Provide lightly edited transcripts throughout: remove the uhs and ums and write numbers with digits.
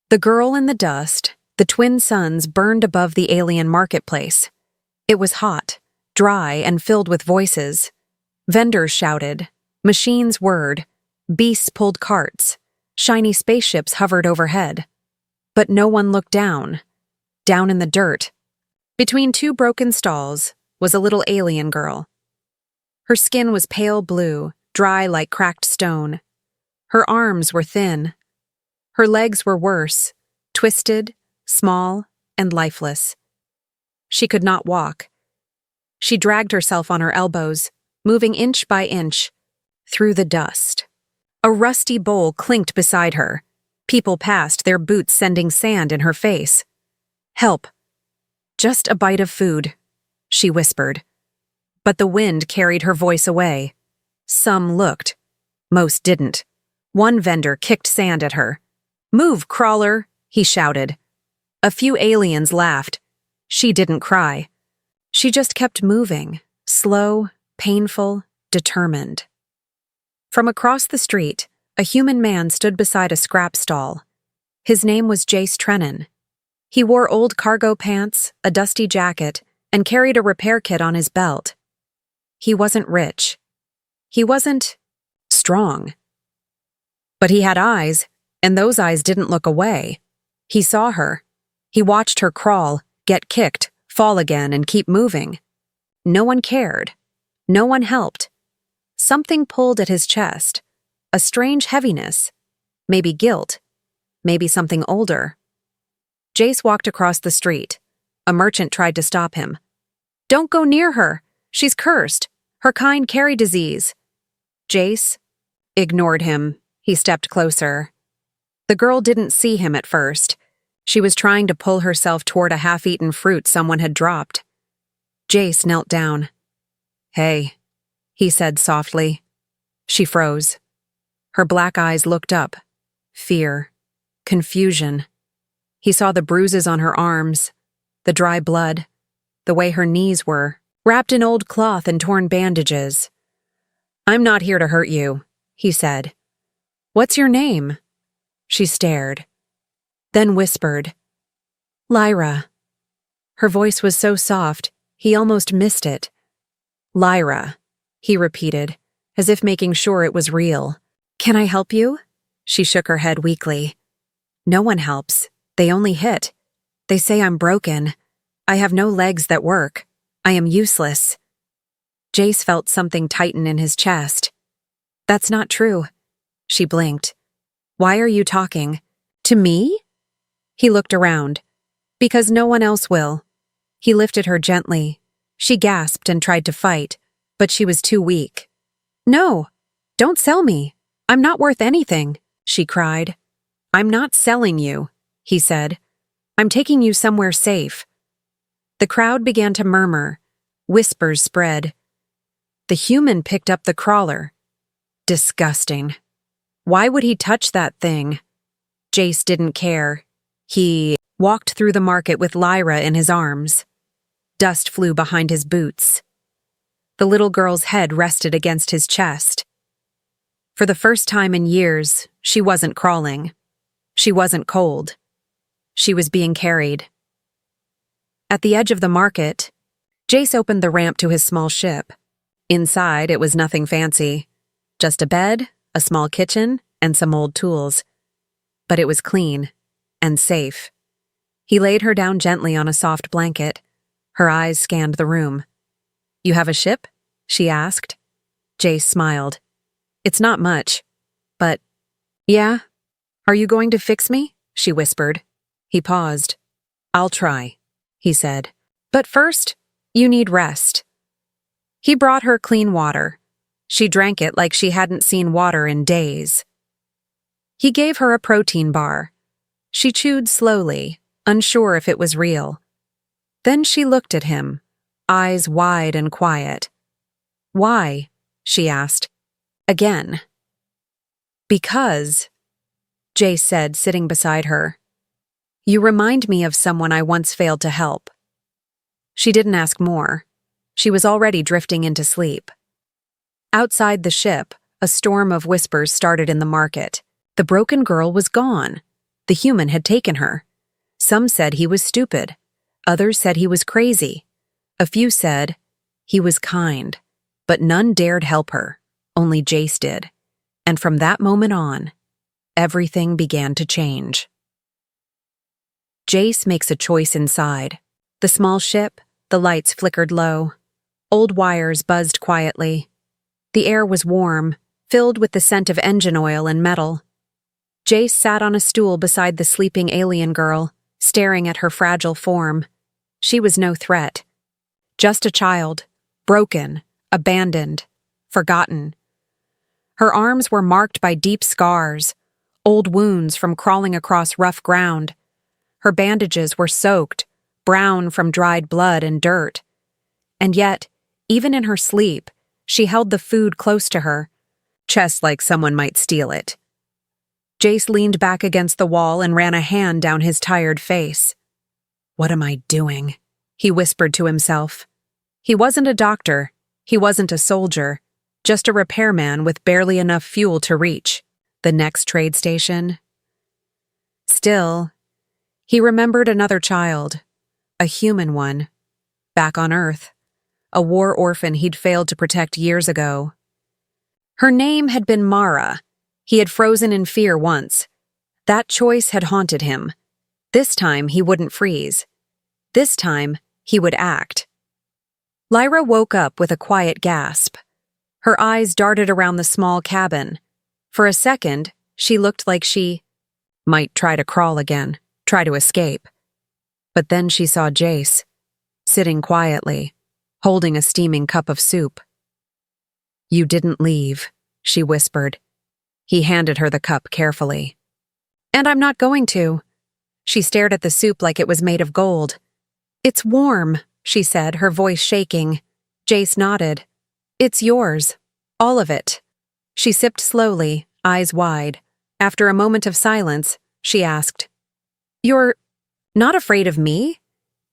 The girl in the dust, the twin suns burned above the alien marketplace. It was hot, dry, and filled with voices. Vendors shouted, machines whirred, beasts pulled carts, shiny spaceships hovered overhead. But no one looked down. Down in the dirt, between two broken stalls, was a little alien girl. Her skin was pale blue, dry like cracked stone. Her arms were thin. Her legs were worse, twisted, small, and lifeless. She could not walk. She dragged herself on her elbows, moving inch by inch, through the dust. A rusty bowl clinked beside her. People passed, their boots sending sand in her face. "Help. Just a bite of food," she whispered. But the wind carried her voice away. Some looked. Most didn't. One vendor kicked sand at her. "Move, crawler," he shouted. A few aliens laughed. She didn't cry. She just kept moving, slow, painful, determined. From across the street, a human man stood beside a scrap stall. His name was Jace Trennan. He wore old cargo pants, a dusty jacket, and carried a repair kit on his belt. He wasn't rich. He wasn't strong. But he had eyes, and those eyes didn't look away. He saw her. He watched her crawl, get kicked, fall again, and keep moving. No one cared. No one helped. Something pulled at his chest. A strange heaviness. Maybe guilt. Maybe something older. Jace walked across the street. A merchant tried to stop him. "Don't go near her. She's cursed. Her kind carry disease." Jace ignored him. He stepped closer. The girl didn't see him at first. She was trying to pull herself toward a half-eaten fruit someone had dropped. Jace knelt down. "Hey," he said softly. She froze. Her black eyes looked up. Fear. Confusion. He saw the bruises on her arms, the dry blood, the way her knees were, wrapped in old cloth and torn bandages. "I'm not here to hurt you," he said. "What's your name?" She stared, then whispered, "Lyra." Her voice was so soft, he almost missed it. "Lyra," he repeated, as if making sure it was real. "Can I help you?" She shook her head weakly. "No one helps. They only hit. They say I'm broken. I have no legs that work. I am useless." Jace felt something tighten in his chest. "That's not true." She blinked. "Why are you talking? To me?" He looked around. "Because no one else will." He lifted her gently. She gasped and tried to fight, but she was too weak. "No, don't sell me. I'm not worth anything," she cried. "I'm not selling you," he said. "I'm taking you somewhere safe." The crowd began to murmur. Whispers spread. The human picked up the crawler. Disgusting. Why would he touch that thing? Jace didn't care. He walked through the market with Lyra in his arms. Dust flew behind his boots. The little girl's head rested against his chest. For the first time in years, she wasn't crawling. She wasn't cold. She was being carried. At the edge of the market, Jace opened the ramp to his small ship. Inside, it was nothing fancy. Just a bed, a small kitchen, and some old tools. But it was clean and safe. He laid her down gently on a soft blanket. Her eyes scanned the room. "You have a ship?" she asked. Jace smiled. "It's not much, but..." "Yeah? Are you going to fix me?" she whispered. He paused. "I'll try," he said. "But first, you need rest." He brought her clean water. She drank it like she hadn't seen water in days. He gave her a protein bar. She chewed slowly, unsure if it was real. Then she looked at him, eyes wide and quiet. "Why?" she asked. Again. "Because," Jace said, sitting beside her, "you remind me of someone I once failed to help." She didn't ask more. She was already drifting into sleep. Outside the ship, a storm of whispers started in the market. The broken girl was gone. The human had taken her. Some said he was stupid. Others said he was crazy. A few said he was kind. But none dared help her. Only Jace did. And from that moment on, everything began to change. Jace makes a choice inside. The small ship, the lights flickered low. Old wires buzzed quietly. The air was warm, filled with the scent of engine oil and metal. Jace sat on a stool beside the sleeping alien girl, staring at her fragile form. She was no threat. Just a child, broken, abandoned, forgotten. Her arms were marked by deep scars, old wounds from crawling across rough ground. Her bandages were soaked, brown from dried blood and dirt. And yet, even in her sleep, she held the food close to her, just like someone might steal it. Jace leaned back against the wall and ran a hand down his tired face. "What am I doing?" he whispered to himself. He wasn't a doctor. He wasn't a soldier. Just a repairman with barely enough fuel to reach the next trade station. Still, he remembered another child, a human one, back on Earth, a war orphan he'd failed to protect years ago. Her name had been Mara. He had frozen in fear once. That choice had haunted him. This time he wouldn't freeze. This time he would act. Lyra woke up with a quiet gasp. Her eyes darted around the small cabin. For a second, she looked like she might try to crawl again, try to escape. But then she saw Jace, sitting quietly, holding a steaming cup of soup. "You didn't leave," she whispered. He handed her the cup carefully. "And I'm not going to." She stared at the soup like it was made of gold. "It's warm," she said, her voice shaking. Jace nodded. "It's yours. All of it." She sipped slowly, eyes wide. After a moment of silence, she asked, "You're not afraid of me?"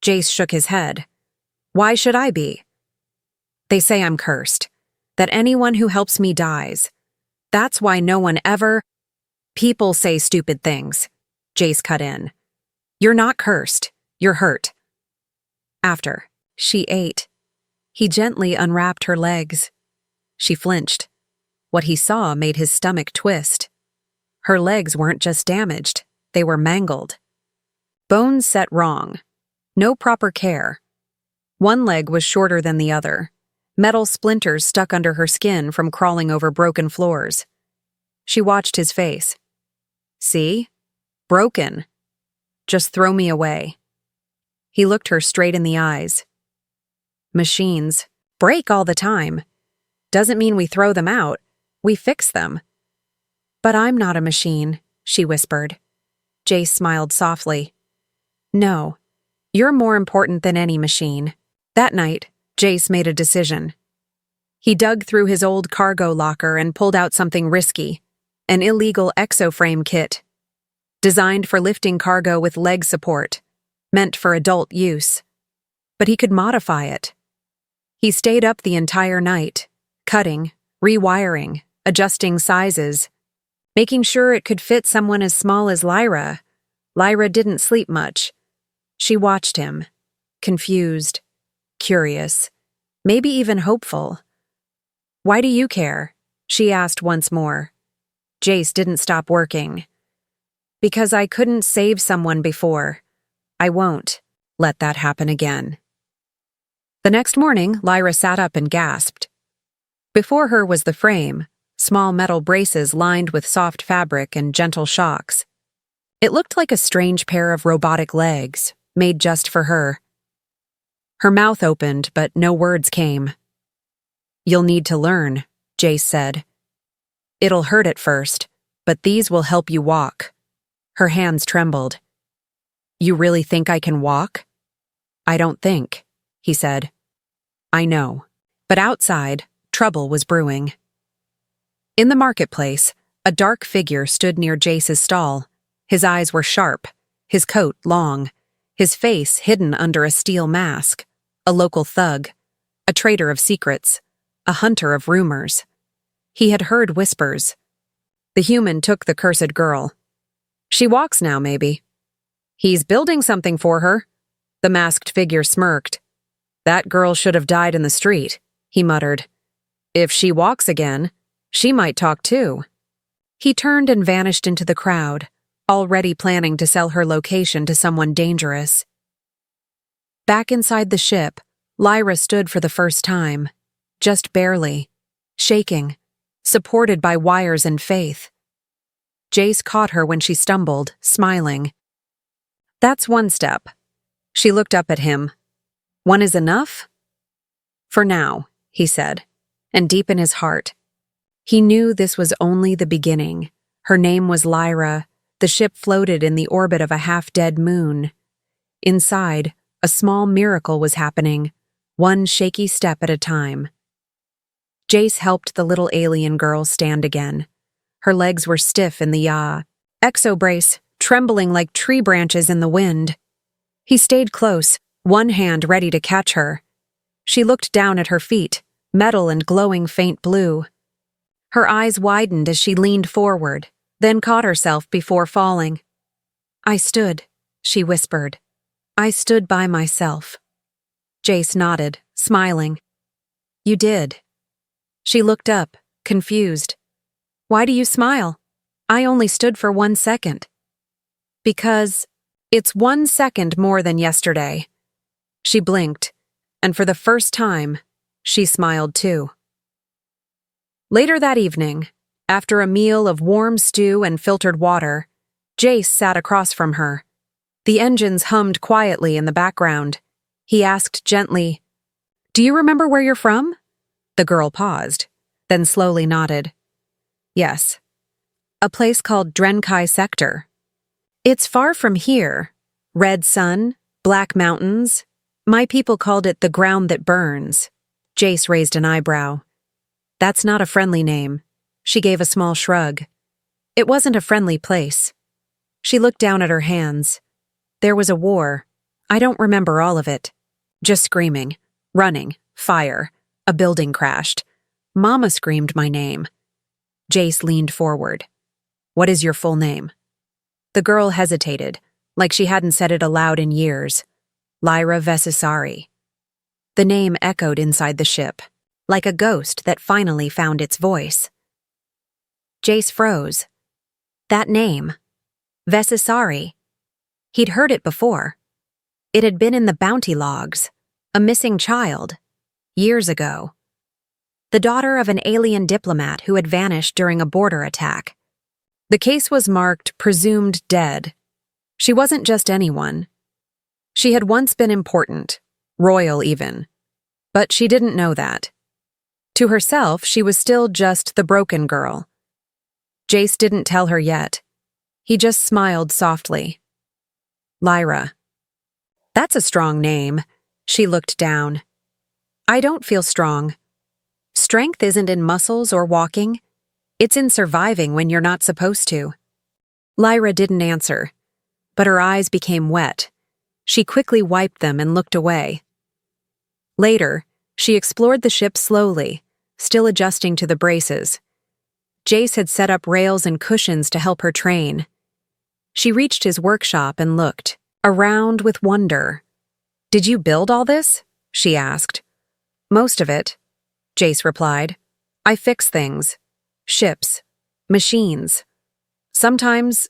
Jace shook his head. "Why should I be?" "They say I'm cursed, that anyone who helps me dies. That's why no one ever—" "People say stupid things," Jace cut in. "You're not cursed. You're hurt." After she ate, he gently unwrapped her legs. She flinched. What he saw made his stomach twist. Her legs weren't just damaged, they were mangled. Bones set wrong. No proper care. One leg was shorter than the other. Metal splinters stuck under her skin from crawling over broken floors. She watched his face. "See? Broken. Just throw me away." He looked her straight in the eyes. "Machines break all the time. Doesn't mean we throw them out. We fix them." "But I'm not a machine," she whispered. Jace smiled softly. "No, you're more important than any machine." That night, Jace made a decision. He dug through his old cargo locker and pulled out something risky, an illegal exoframe kit, designed for lifting cargo with leg support, meant for adult use. But he could modify it. He stayed up the entire night, cutting, rewiring, adjusting sizes, making sure it could fit someone as small as Lyra. Lyra didn't sleep much. She watched him, confused, curious, maybe even hopeful. "Why do you care?" she asked once more. Jace didn't stop working. "Because I couldn't save someone before. I won't let that happen again." The next morning, Lyra sat up and gasped. Before her was the frame, small metal braces lined with soft fabric and gentle shocks. It looked like a strange pair of robotic legs, made just for her. Her mouth opened, but no words came. "You'll need to learn," Jace said. "It'll hurt at first, but these will help you walk." Her hands trembled. "You really think I can walk?" "I don't think," he said. "I know." But outside, trouble was brewing. In the marketplace, a dark figure stood near Jace's stall. His eyes were sharp, his coat long, his face hidden under a steel mask. A local thug, a trader of secrets, a hunter of rumors. He had heard whispers. The human took the cursed girl. She walks now, maybe. He's building something for her. The masked figure smirked. That girl should have died in the street, he muttered. If she walks again, she might talk too. He turned and vanished into the crowd, already planning to sell her location to someone dangerous. Back inside the ship, Lyra stood for the first time, just barely, shaking, supported by wires and faith. Jace caught her when she stumbled, smiling. That's one step. She looked up at him. One is enough? For now, he said, and deep in his heart, he knew this was only the beginning. Her name was Lyra. The ship floated in the orbit of a half-dead moon. Inside, a small miracle was happening, one shaky step at a time. Jace helped the little alien girl stand again. Her legs were stiff in the yaw, exobrace trembling like tree branches in the wind. He stayed close, one hand ready to catch her. She looked down at her feet, metal and glowing faint blue. Her eyes widened as she leaned forward, then caught herself before falling. I stood, she whispered. I stood by myself. Jace nodded, smiling. You did. She looked up, confused. Why do you smile? I only stood for 1 second. Because it's 1 second more than yesterday. She blinked, and for the first time, she smiled too. Later that evening, after a meal of warm stew and filtered water, Jace sat across from her. The engines hummed quietly in the background. He asked gently, Do you remember where you're from? The girl paused, then slowly nodded. Yes. A place called Drenkai Sector. It's far from here. Red sun, black mountains. My people called it the ground that burns. Jace raised an eyebrow. That's not a friendly name. She gave a small shrug. It wasn't a friendly place. She looked down at her hands. There was a war. I don't remember all of it. Just screaming, running, fire. A building crashed. Mama screamed my name. Jace leaned forward. What is your full name? The girl hesitated, like she hadn't said it aloud in years. Lyra Vesisari. The name echoed inside the ship, like a ghost that finally found its voice. Jace froze. That name. Vesisari. He'd heard it before. It had been in the bounty logs. A missing child. Years ago. The daughter of an alien diplomat who had vanished during a border attack. The case was marked presumed dead. She wasn't just anyone. She had once been important, royal even. But she didn't know that. To herself, she was still just the broken girl. Jace didn't tell her yet. He just smiled softly. Lyra. That's a strong name. She looked down. I don't feel strong. Strength isn't in muscles or walking. It's in surviving when you're not supposed to. Lyra didn't answer, but her eyes became wet. She quickly wiped them and looked away. Later, she explored the ship slowly, still adjusting to the braces. Jace had set up rails and cushions to help her train. She reached his workshop and looked, around with wonder. Did you build all this? She asked. Most of it, Jace replied. I fix things. Ships. Machines. Sometimes,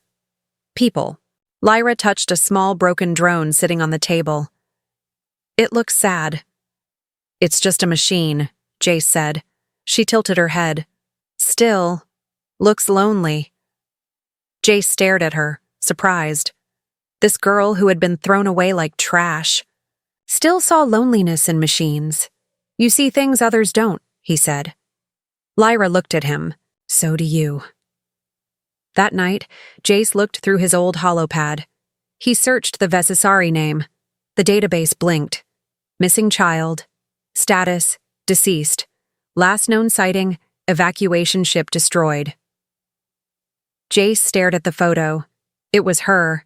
people. Lyra touched a small broken drone sitting on the table. It looks sad. It's just a machine, Jace said. She tilted her head. Still, looks lonely. Jace stared at her, surprised. This girl who had been thrown away like trash still saw loneliness in machines. You see things others don't, he said. Lyra looked at him. So do you. That night, Jace looked through his old holopad. He searched the Vesisari name. The database blinked. Missing child. Status, deceased. Last known sighting, evacuation ship destroyed. Jace stared at the photo. It was her.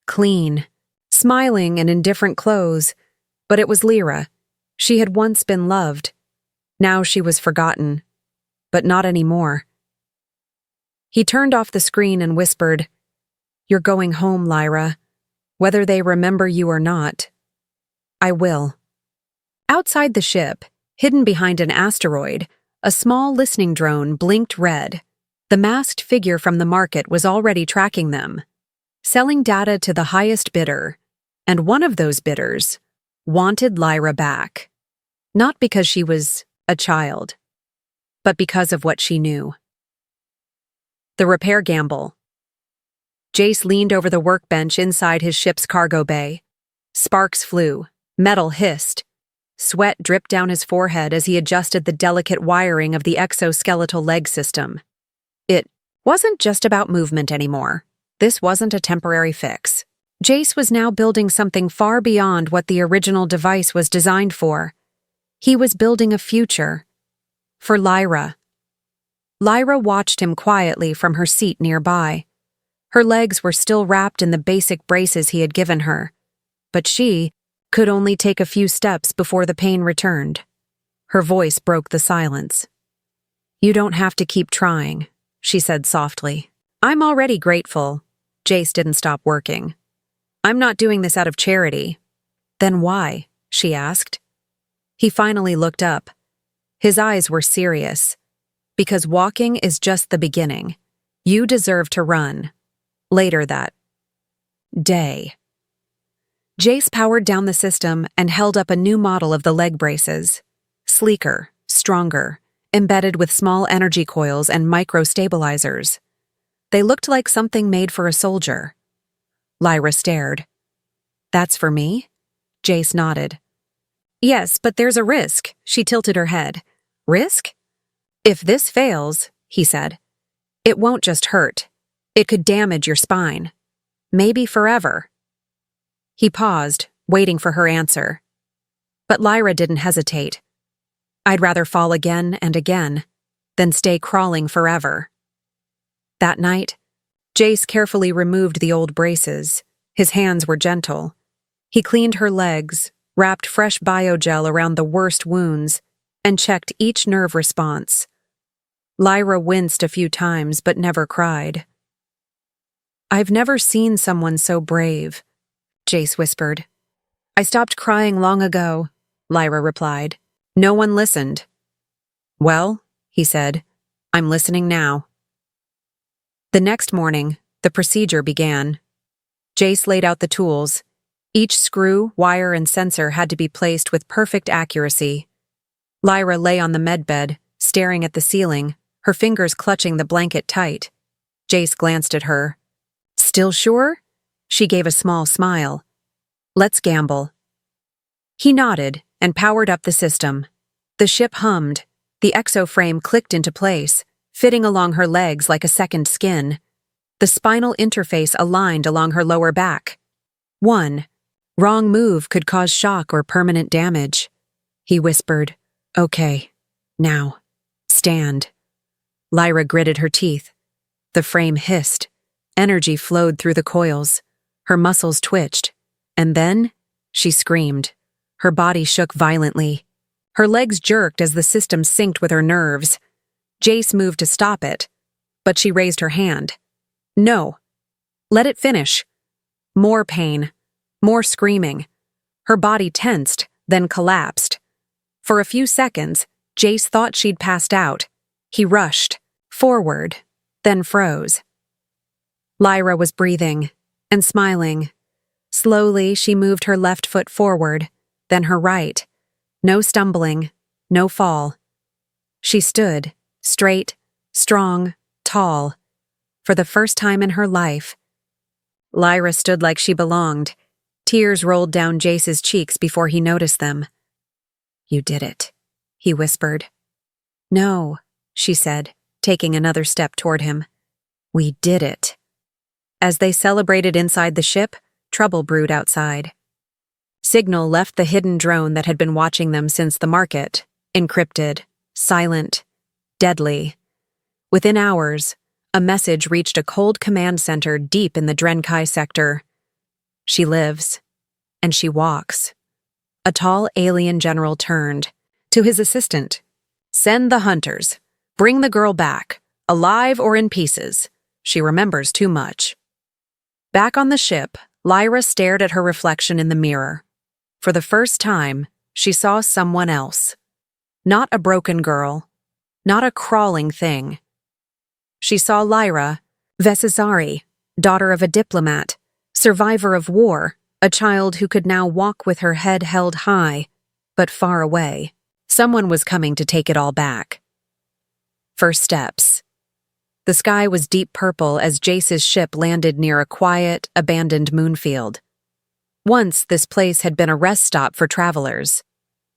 Clean. Smiling and in different clothes. But it was Lyra. She had once been loved. Now she was forgotten. But not anymore. He turned off the screen and whispered, You're going home, Lyra. Whether they remember you or not. I will. Outside the ship, hidden behind an asteroid, a small listening drone blinked red. The masked figure from the market was already tracking them, selling data to the highest bidder, and one of those bidders wanted Lyra back. Not because she was a child, but because of what she knew. The repair gamble. Jace leaned over the workbench inside his ship's cargo bay. Sparks flew, metal hissed. Sweat dripped down his forehead as he adjusted the delicate wiring of the exoskeletal leg system. It wasn't just about movement anymore. This wasn't a temporary fix. Jace was now building something far beyond what the original device was designed for. He was building a future. For Lyra. Lyra watched him quietly from her seat nearby. Her legs were still wrapped in the basic braces he had given her, but she could only take a few steps before the pain returned. Her voice broke the silence. "You don't have to keep trying," she said softly. "I'm already grateful." Jace didn't stop working. "I'm not doing this out of charity." "Then why?" she asked. He finally looked up. His eyes were serious. "Because walking is just the beginning. You deserve to run." Later that day. Jace powered down the system and held up a new model of the leg braces. Sleeker, stronger, embedded with small energy coils and micro-stabilizers. They looked like something made for a soldier. Lyra stared. "That's for me?" Jace nodded. "Yes, but there's a risk." She tilted her head. "Risk?" "If this fails," he said, "it won't just hurt. It could damage your spine. Maybe forever." He paused, waiting for her answer. But Lyra didn't hesitate. "I'd rather fall again and again than stay crawling forever." That night, Jace carefully removed the old braces. His hands were gentle. He cleaned her legs, wrapped fresh biogel around the worst wounds, and checked each nerve response. Lyra winced a few times but never cried. "I've never seen someone so brave," Jace whispered. "I stopped crying long ago," Lyra replied. "No one listened." "Well," he said, "I'm listening now." The next morning, the procedure began. Jace laid out the tools. Each screw, wire, and sensor had to be placed with perfect accuracy. Lyra lay on the medbed, staring at the ceiling, her fingers clutching the blanket tight. Jace glanced at her. "Still sure?" She gave a small smile. "Let's gamble." He nodded and powered up the system. The ship hummed. The exoframe clicked into place, fitting along her legs like a second skin. The spinal interface aligned along her lower back. One wrong move could cause shock or permanent damage. He whispered, "Okay, now, stand." Lyra gritted her teeth. The frame hissed. Energy flowed through the coils. Her muscles twitched. And then, she screamed. Her body shook violently. Her legs jerked as the system synced with her nerves. Jace moved to stop it, but she raised her hand. "No. Let it finish." More pain. More screaming. Her body tensed, then collapsed. For a few seconds, Jace thought she'd passed out. He rushed forward, then froze. Lyra was breathing and smiling. Slowly, she moved her left foot forward, then her right. No stumbling, no fall. She stood, straight, strong, tall. For the first time in her life, Lyra stood like she belonged. Tears rolled down Jace's cheeks before he noticed them. "You did it," he whispered. "No," she said, taking another step toward him. "We did it." As they celebrated inside the ship, trouble brewed outside. Signal left the hidden drone that had been watching them since the market, encrypted, silent, deadly. Within hours, a message reached a cold command center deep in the Drenkai sector. "She lives, and she walks." A tall alien general turned to his assistant. "Send the hunters. Bring the girl back, alive or in pieces. She remembers too much." Back on the ship, Lyra stared at her reflection in the mirror. For the first time, she saw someone else. Not a broken girl, not a crawling thing. She saw Lyra, Vesasari, daughter of a diplomat, survivor of war, a child who could now walk with her head held high, but far away. Someone was coming to take it all back. First steps. The sky was deep purple as Jace's ship landed near a quiet, abandoned moonfield. Once, this place had been a rest stop for travelers.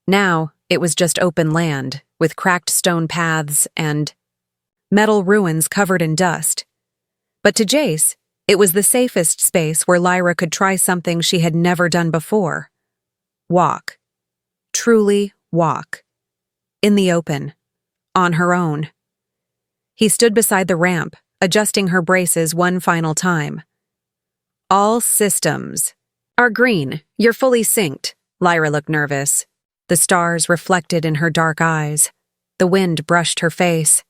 Now, it was just open land, with cracked stone paths and metal ruins covered in dust. But to Jace, it was the safest space where Lyra could try something she had never done before. Walk. Truly walk. In the open. On her own. He stood beside the ramp, adjusting her braces one final time. All systems are green. You're fully synced. Lyra looked nervous. The stars reflected in her dark eyes. The wind brushed her face.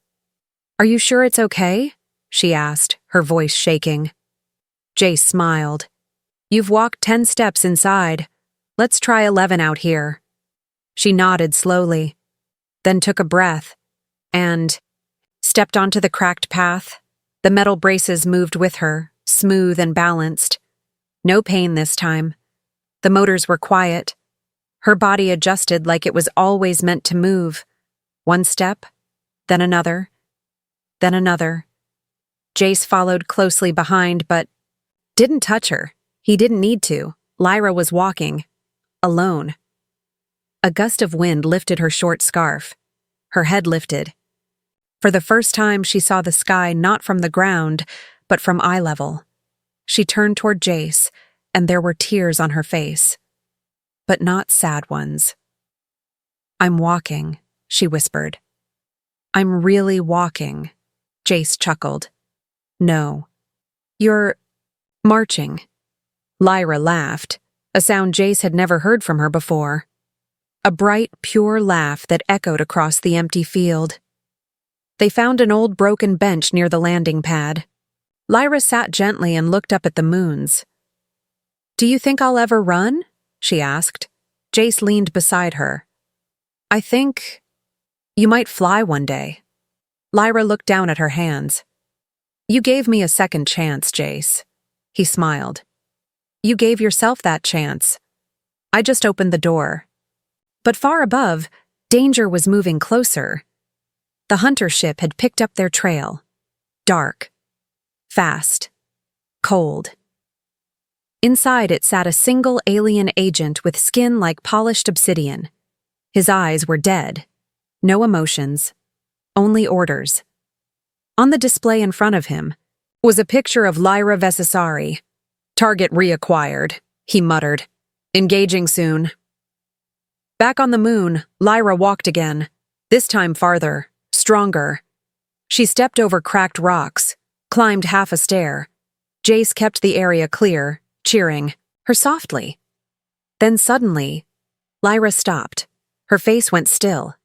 Are you sure it's okay? She asked, her voice shaking. Jace smiled. You've walked 10 steps inside. Let's try 11 out here. She nodded slowly, then took a breath, and stepped onto the cracked path. The metal braces moved with her, smooth and balanced. No pain this time. The motors were quiet. Her body adjusted like it was always meant to move. One step, then another, then another. Jace followed closely behind, but didn't touch her. He didn't need to. Lyra was walking. Alone. A gust of wind lifted her short scarf. Her head lifted. For the first time, she saw the sky not from the ground, but from eye level. She turned toward Jace, and there were tears on her face. But not sad ones. I'm walking, she whispered. I'm really walking. Jace chuckled. No. You're marching. Lyra laughed, a sound Jace had never heard from her before. A bright, pure laugh that echoed across the empty field. They found an old broken bench near the landing pad. Lyra sat gently and looked up at the moons. Do you think I'll ever run? She asked. Jace leaned beside her. I think you might fly one day. Lyra looked down at her hands. You gave me a second chance, Jace. He smiled. You gave yourself that chance. I just opened the door. But far above, danger was moving closer. The hunter ship had picked up their trail. Dark. Fast. Cold. Inside it sat a single alien agent with skin like polished obsidian. His eyes were dead. No emotions. Only orders. On the display in front of him was a picture of Lyra Vesasari. Target reacquired, he muttered. Engaging soon. Back on the moon, Lyra walked again, this time farther, stronger. She stepped over cracked rocks, climbed half a stair. Jace kept the area clear, cheering her softly. Then suddenly, Lyra stopped. Her face went still.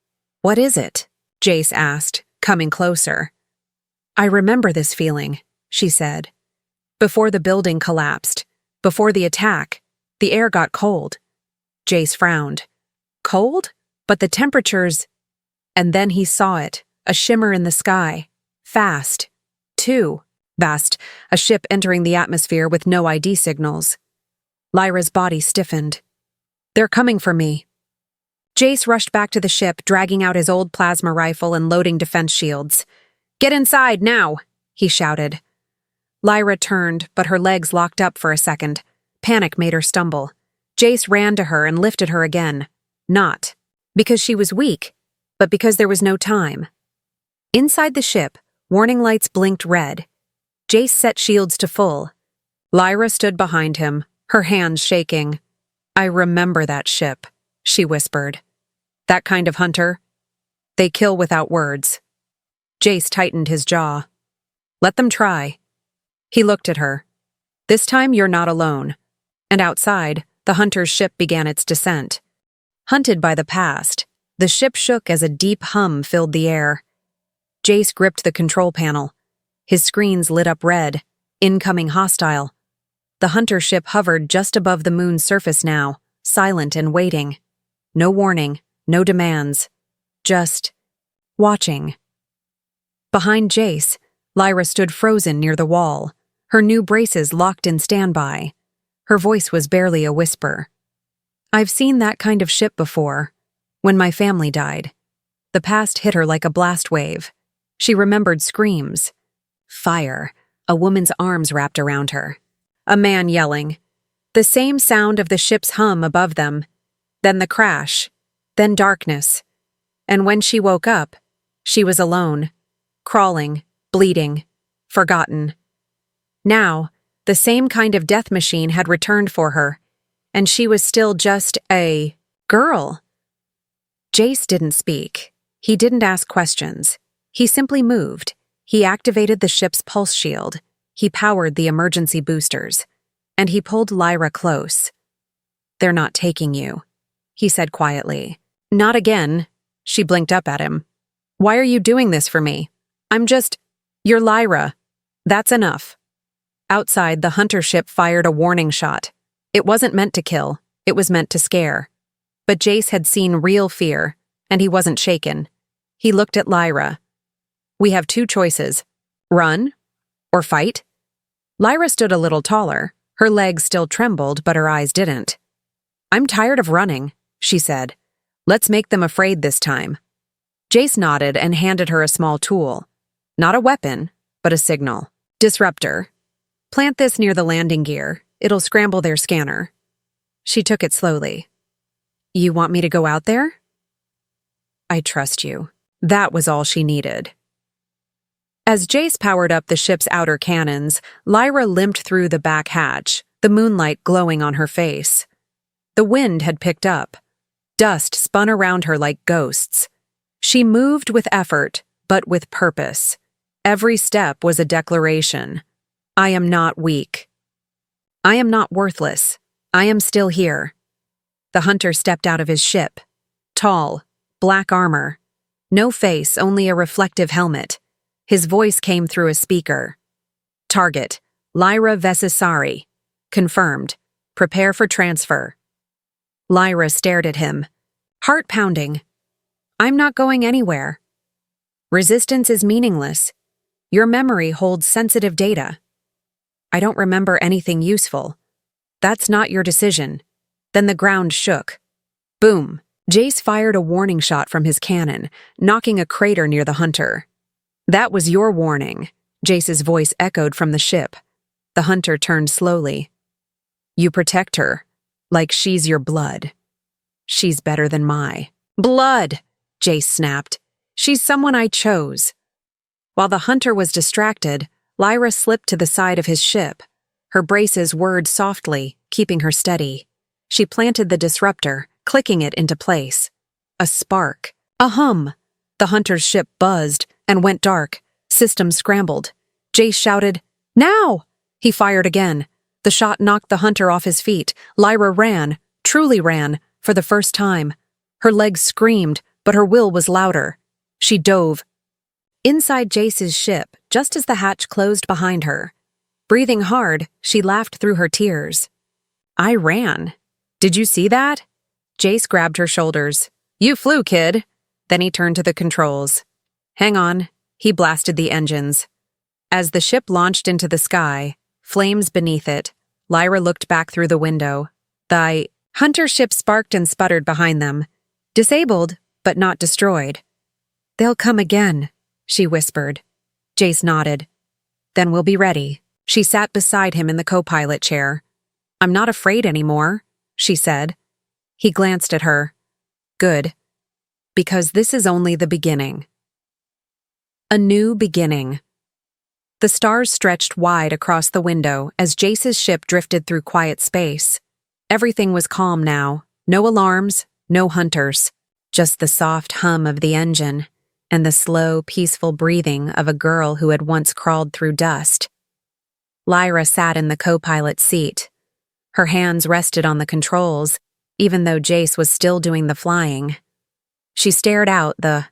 What is it? Jace asked, coming closer. I remember this feeling, she said. Before the building collapsed, before the attack, the air got cold. Jace frowned. Cold? But the temperatures... And then he saw it, a shimmer in the sky. Fast. Too fast, a ship entering the atmosphere with no ID signals. Lyra's body stiffened. They're coming for me. Jace rushed back to the ship, dragging out his old plasma rifle and loading defense shields. Get inside, now! He shouted. Lyra turned, but her legs locked up for a second. Panic made her stumble. Jace ran to her and lifted her again. Not because she was weak, but because there was no time. Inside the ship, warning lights blinked red. Jace set shields to full. Lyra stood behind him, her hands shaking. I remember that ship, she whispered. That kind of hunter. They kill without words. Jace tightened his jaw. Let them try. He looked at her. This time you're not alone. And outside, the hunter's ship began its descent. Hunted by the past, the ship shook as a deep hum filled the air. Jace gripped the control panel. His screens lit up red. Incoming hostile. The hunter ship hovered just above the moon's surface now, silent and waiting. No warning, no demands. Just watching. Behind Jace, Lyra stood frozen near the wall, her new braces locked in standby. Her voice was barely a whisper. I've seen that kind of ship before, when my family died. The past hit her like a blast wave. She remembered screams. Fire. A woman's arms wrapped around her. A man yelling. The same sound of the ship's hum above them. Then the crash. Then darkness. And when she woke up, she was alone. Crawling, bleeding, forgotten. Now, the same kind of death machine had returned for her, and she was still just a girl. Jace didn't speak. He didn't ask questions. He simply moved. He activated the ship's pulse shield. He powered the emergency boosters. And he pulled Lyra close. They're not taking you, he said quietly. Not again. She blinked up at him. Why are you doing this for me? You're Lyra. That's enough. Outside, the hunter ship fired a warning shot. It wasn't meant to kill. It was meant to scare. But Jace had seen real fear, and he wasn't shaken. He looked at Lyra. We have two choices. Run or fight? Lyra stood a little taller. Her legs still trembled, but her eyes didn't. I'm tired of running, she said. Let's make them afraid this time. Jace nodded and handed her a small tool. Not a weapon, but a signal. Disruptor. Plant this near the landing gear. It'll scramble their scanner. She took it slowly. You want me to go out there? I trust you. That was all she needed. As Jace powered up the ship's outer cannons, Lyra limped through the back hatch, the moonlight glowing on her face. The wind had picked up. Dust spun around her like ghosts. She moved with effort, but with purpose. Every step was a declaration. I am not weak. I am not worthless. I am still here. The hunter stepped out of his ship. Tall, black armor. No face, only a reflective helmet. His voice came through a speaker. Target, Lyra Vesisari. Confirmed. Prepare for transfer. Lyra stared at him. Heart pounding. I'm not going anywhere. Resistance is meaningless. Your memory holds sensitive data. I don't remember anything useful. That's not your decision. Then the ground shook. Boom. Jace fired a warning shot from his cannon, knocking a crater near the hunter. That was your warning, Jace's voice echoed from the ship. The hunter turned slowly. You protect her, like she's your blood. She's better than my blood, Jace snapped. She's someone I chose. While the hunter was distracted, Lyra slipped to the side of his ship. Her braces whirred softly, keeping her steady. She planted the disruptor, clicking it into place. A spark. A hum. The hunter's ship buzzed and went dark. Systems scrambled. Jace shouted, Now! He fired again. The shot knocked the hunter off his feet. Lyra ran, truly ran, for the first time. Her legs screamed, but her will was louder. She dove. Inside Jace's ship, just as the hatch closed behind her. Breathing hard, she laughed through her tears. I ran. Did you see that? Jace grabbed her shoulders. You flew, kid. Then he turned to the controls. Hang on. He blasted the engines. As the ship launched into the sky, flames beneath it, Lyra looked back through the window. The hunter ship sparked and sputtered behind them. Disabled, but not destroyed. They'll come again, she whispered. Jace nodded. Then we'll be ready. She sat beside him in the co-pilot chair. I'm not afraid anymore, she said. He glanced at her. Good. Because this is only the beginning. A new beginning. The stars stretched wide across the window as Jace's ship drifted through quiet space. Everything was calm now. No alarms, no hunters. Just the soft hum of the engine and the slow, peaceful breathing of a girl who had once crawled through dust. Lyra sat in the co-pilot seat. Her hands rested on the controls, even though Jace was still doing the flying. She stared out the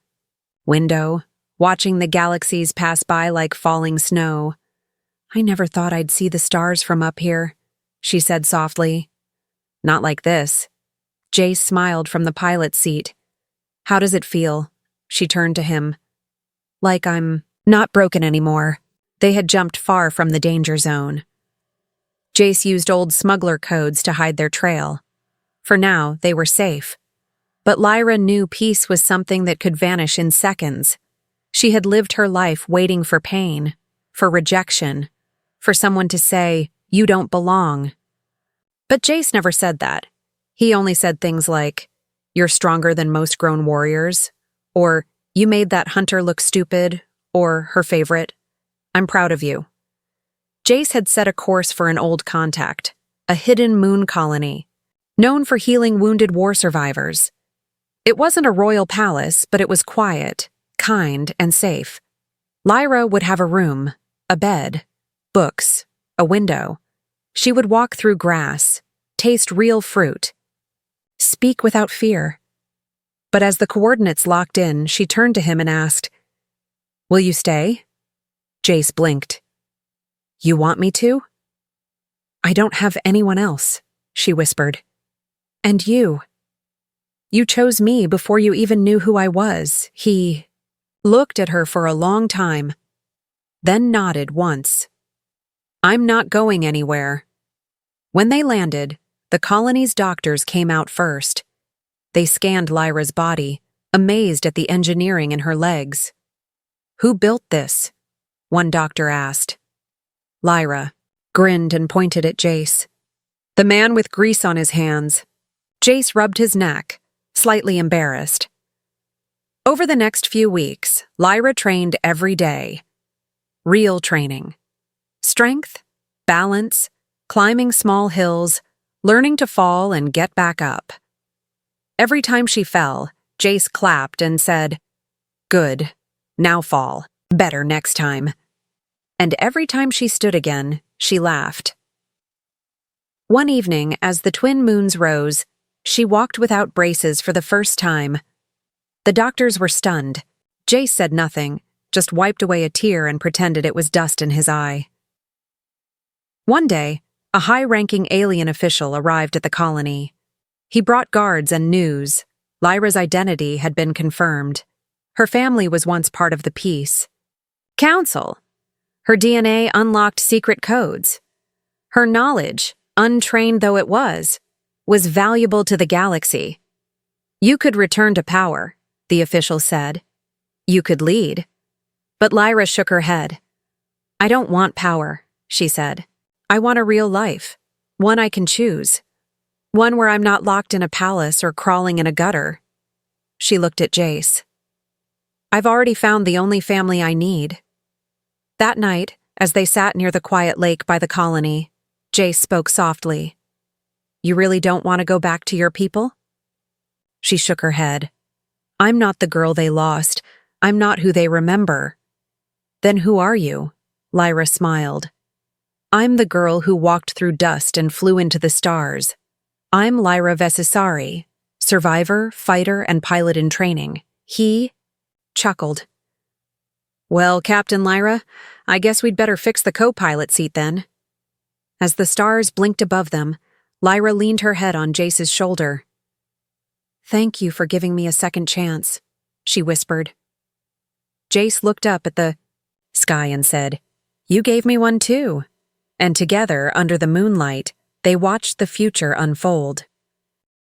window, watching the galaxies pass by like falling snow. I never thought I'd see the stars from up here, she said softly. Not like this. Jace smiled from the pilot's seat. How does it feel? She turned to him. Like I'm not broken anymore. They had jumped far from the danger zone. Jace used old smuggler codes to hide their trail. For now, they were safe. But Lyra knew peace was something that could vanish in seconds. She had lived her life waiting for pain, for rejection, for someone to say, "You don't belong." But Jace never said that. He only said things like, "You're stronger than most grown warriors," or "You made that hunter look stupid," or her favorite, "I'm proud of you." Jace had set a course for an old contact, a hidden moon colony, known for healing wounded war survivors. It wasn't a royal palace, but it was quiet, kind, and safe. Lyra would have a room, a bed, books, a window. She would walk through grass, taste real fruit, speak without fear. But as the coordinates locked in, she turned to him and asked, "Will you stay?" Jace blinked. "You want me to?" "I don't have anyone else," she whispered. "And you. You chose me before you even knew who I was." He looked at her for a long time, then nodded once. "I'm not going anywhere." When they landed, the colony's doctors came out first. They scanned Lyra's body, amazed at the engineering in her legs. "Who built this?" one doctor asked. Lyra grinned and pointed at Jace. "The man with grease on his hands." Jace rubbed his neck, slightly embarrassed. Over the next few weeks, Lyra trained every day. Real training. Strength, balance, climbing small hills, learning to fall and get back up. Every time she fell, Jace clapped and said, "Good, now fall. Better next time." And every time she stood again, she laughed. One evening, as the twin moons rose, she walked without braces for the first time. The doctors were stunned. Jace said nothing, just wiped away a tear and pretended it was dust in his eye. One day, a high-ranking alien official arrived at the colony. He brought guards and news. Lyra's identity had been confirmed. Her family was once part of the peace. Council. Her DNA unlocked secret codes. Her knowledge, untrained though it was valuable to the galaxy. "You could return to power," the official said. "You could lead." But Lyra shook her head. "I don't want power," she said. "I want a real life, one I can choose. One where I'm not locked in a palace or crawling in a gutter." She looked at Jace. "I've already found the only family I need." That night, as they sat near the quiet lake by the colony, Jace spoke softly. "You really don't want to go back to your people?" She shook her head. "I'm not the girl they lost. I'm not who they remember." "Then who are you?" Lyra smiled. "I'm the girl who walked through dust and flew into the stars. I'm Lyra Vesisari, survivor, fighter, and pilot in training." He chuckled. "Well, Captain Lyra, I guess we'd better fix the co-pilot seat then." As the stars blinked above them, Lyra leaned her head on Jace's shoulder. "Thank you for giving me a second chance," she whispered. Jace looked up at the sky and said, "You gave me one too." And together, under the moonlight, they watched the future unfold.